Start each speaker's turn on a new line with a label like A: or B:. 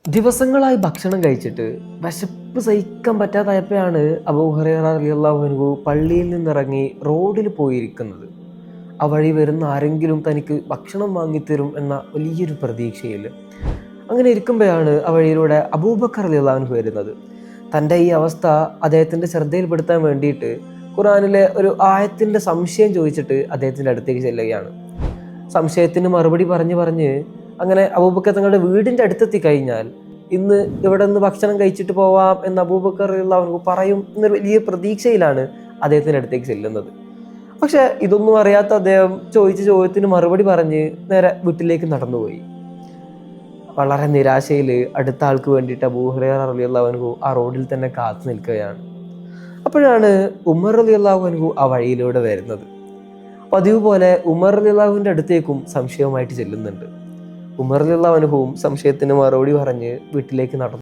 A: ദിവസങ്ങളായി ഭക്ഷണം കഴിച്ചിട്ട് വിശപ്പ് സഹിക്കാൻ പറ്റാതായപ്പോഴാണ് അബൂ ഹുറൈറ റളിയല്ലാഹു അൻഹു പള്ളിയിൽ നിന്നിറങ്ങി റോഡിൽ പോയിരിക്കുന്നത്. ആ വഴി വരുന്ന ആരെങ്കിലും തനിക്ക് ഭക്ഷണം വാങ്ങിത്തരും എന്ന വലിയൊരു പ്രതീക്ഷയിൽ അങ്ങനെ ഇരിക്കുമ്പോഴാണ് ആ വഴിയിലൂടെ അബൂബക്കർ റളിയല്ലാഹു അൻഹു വരുന്നത്. തൻ്റെ ഈ അവസ്ഥ അദ്ദേഹത്തിൻ്റെ ശ്രദ്ധയിൽപ്പെടുത്താൻ വേണ്ടിയിട്ട് ഖുർആനിലെ ഒരു ആയത്തിൻ്റെ സംശയം ചോദിച്ചിട്ട് അദ്ദേഹത്തിൻ്റെ അടുത്തേക്ക് ചെല്ലുകയാണ്. സംശയത്തിന് മറുപടി പറഞ്ഞ് പറഞ്ഞ് അങ്ങനെ അബൂബക്കർ തങ്ങളുടെ വീടിൻ്റെ അടുത്തെത്തി കഴിഞ്ഞാൽ ഇന്ന് ഇവിടെ നിന്ന് ഭക്ഷണം കഴിച്ചിട്ട് പോവാം എന്ന് അബൂബക്കർ റളിയല്ലാഹു അൻഹു പറയും എന്നൊരു വലിയ പ്രതീക്ഷയിലാണ് അദ്ദേഹത്തിൻ്റെ അടുത്തേക്ക് ചെല്ലുന്നത്. പക്ഷെ ഇതൊന്നും അറിയാത്ത അദ്ദേഹം ചോദിച്ച ചോദ്യത്തിന് മറുപടി പറഞ്ഞ് നേരെ വീട്ടിലേക്ക് നടന്നുപോയി. വളരെ നിരാശയിൽ അടുത്ത ആൾക്ക് വേണ്ടിയിട്ട് അബൂ ഹുറൈറ റളിയല്ലാഹു അൻഹു ആ റോഡിൽ തന്നെ കാത്തു നിൽക്കുകയാണ്. അപ്പോഴാണ് ഉമർ റളിയല്ലാഹു അൻഹു ആ വഴിയിലൂടെ വരുന്നത്. പതിവ് പോലെ ഉമർ റളിയല്ലാഹുവിൻ്റെ അടുത്തേക്കും സംശയവുമായിട്ട് ചെല്ലുന്നുണ്ട്. ഉമർ റളിയല്ലാഹു അൻഹുവും സംശയത്തിന് മറുപടി പറഞ്ഞ് വീട്ടിലേക്ക് നടന്നു.